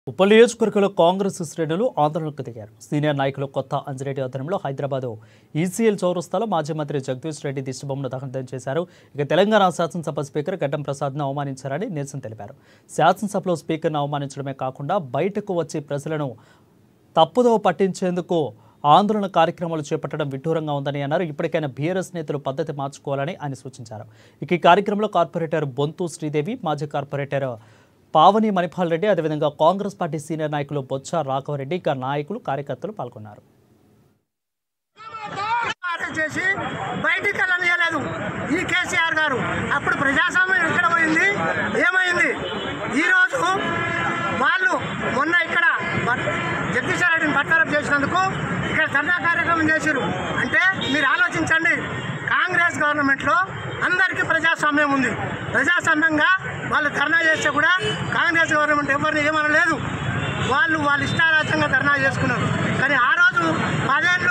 ఉప నియోజకవర్గంలో కాంగ్రెస్ శ్రేణులు ఆందోళనకు దిగారు. సీనియర్ నాయకులు కొత్త అంజిరెడ్డి ఆధ్వర్యంలో హైదరాబాద్ ఈసీఎల్ చౌరస్తాలో మాజీ మంత్రి జగదీష్ రెడ్డి దిష్టిబొమ్మను దహనం చేశారు. ఇక తెలంగాణ శాసనసభ స్పీకర్ గడ్డం ప్రసాద్ను అవమానించారని నిరసన తెలిపారు. శాసనసభలో స్పీకర్ను అవమానించడమే కాకుండా బయటకు వచ్చి ప్రజలను తప్పుదోవ పట్టించేందుకు ఆందోళన కార్యక్రమాలు చేపట్టడం విడ్డూరంగా ఉందని అన్నారు. ఇప్పటికైనా బీఆర్ఎస్ నేతలు పద్ధతి మార్చుకోవాలని ఆయన సూచించారు. ఇక ఈ కార్యక్రమంలో కార్పొరేటర్ బొంతు శ్రీదేవి, మాజీ కార్పొరేటర్ పావని మణిపాల్ రెడ్డి, అదేవిధంగా కాంగ్రెస్ పార్టీ సీనియర్ నాయకులు బొత్స రాఘవరెడ్డి, ఇక నాయకులు కార్యకర్తలు పాల్గొన్నారు. బయటికి వెళ్ళనియలేదు ఈ కేసీఆర్ గారు. అప్పుడు ప్రజాస్వామ్యం ఇక్కడ పోయింది, ఏమైంది? ఈరోజు వాళ్ళు మొన్న ఇక్కడ జగదీష్ రెడ్డిని బర్తరఫ్ చేసినందుకు ఇక్కడ ధర్నా కార్యక్రమం చేశారు. అంటే మీరు ఆలోచించండి, కాంగ్రెస్ గవర్నమెంట్లో అందరికీ ప్రజాస్వామ్యం ఉంది. ప్రజాస్వామ్యంగా వాళ్ళు ధర్నా చేస్తే కూడా కాంగ్రెస్ గవర్నమెంట్ ఎవరిని ఏమనలేదు. వాళ్ళు ఇష్టారాజ్యంగా ధర్నా చేసుకున్నారు. కానీ ఆ రోజు 10 ఏళ్ళు